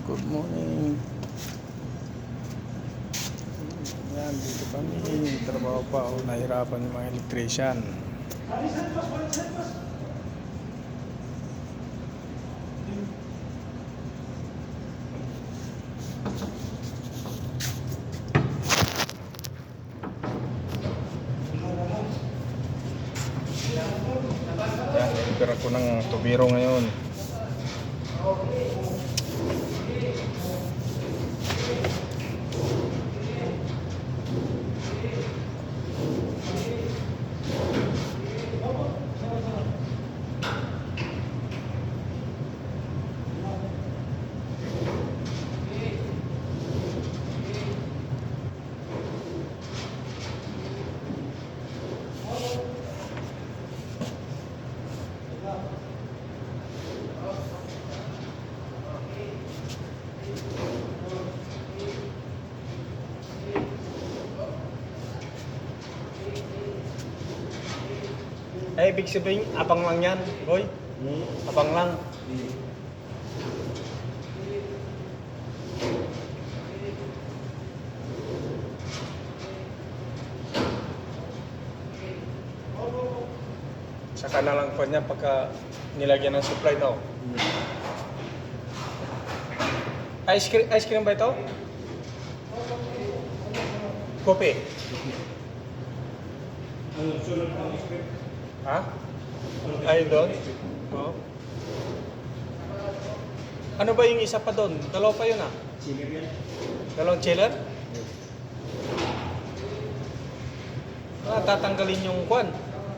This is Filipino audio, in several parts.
Good morning. Yan, dito kami. Trabaho pa ako. Nahirapan yung mga electrician. Yan, nilibera ko ng tubiro ngayon. Ay, ibig sabihin, abang lang yan, boy. Abang lang. Saka na lang po niya pagka nilagyan ng supply daw. Ice cream ba ito? Kopi? Ha? Ay, doon? Oo. Ano ba yung isa pa doon? Dalawa pa yun ah? Chiller yan. Dalawang chiller? Tatanggalin yung kwan.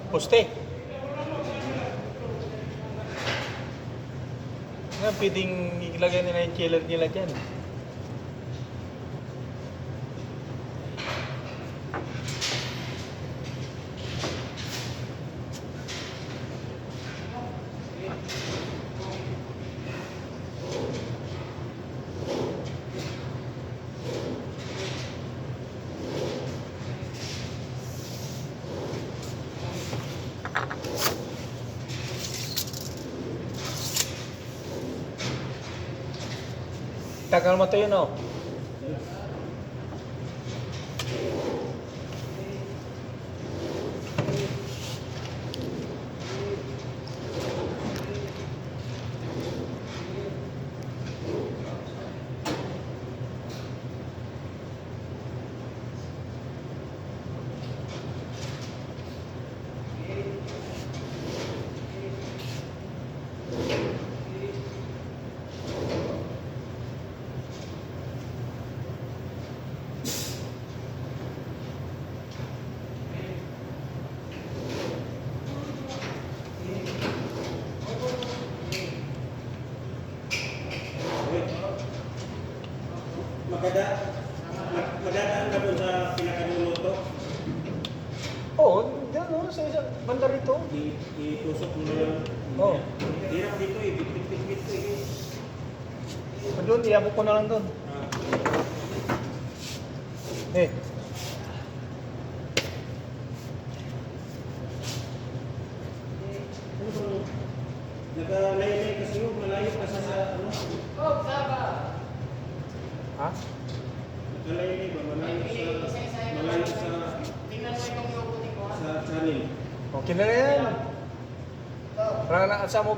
Poste. Nga, pwedeng ilagay nila yung chiller nila dyan. Tagal mo ito yun, oh. Madadaan ka doon sa pinakadulo to. Oo, dyan, oh, sa isang banda rito. Itusok mo na lang. Oo. Hirap dito eh, bit-bit eh. Doon, iabot ko na lang doon. Eh. Nagalayo-layo kasi yung malayo kasi sa ano. Ha? Nagalayo-layo ba? Malayo sa channel. Okay na yan. Parang naasa mo,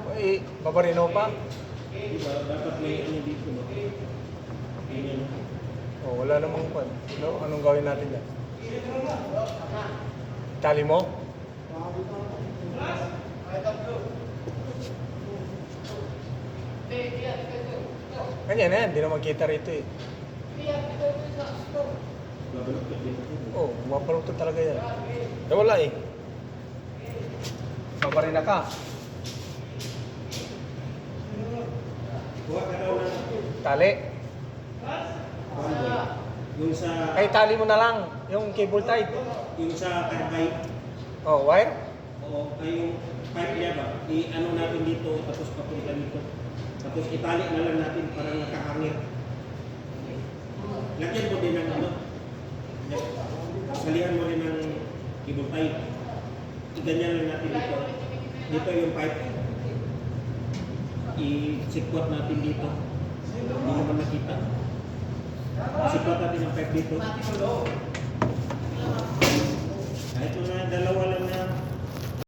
babarino pa. Diba? Dapat may ano dito ba? Ganyan. Oh, wala namang kwan. No, anong gawin natin yan? Tali mo? Kanya na yan, hindi na magkita rito eh. Babalot ka dito. Oh, mapaluto talaga yan. Eh wala eh. Babarina ka. Kuha ka daw na. Tali. Yung sa... Ay, tali mo na lang. Yung cable tie. Yung sa karabay. Oh, wire? Oo, ay yung pipe niya ba? I-ano natin dito, tapos papunta dito. Tapos itali na lang natin para nakahangir. Lagyan mo din ng ano. Salihan mo rin ng cable tie. Iganyan lang natin dito. Dito yung pipe. I-sikwat natin dito. Hindi naman nakita. Sipat natin ang pipe dito.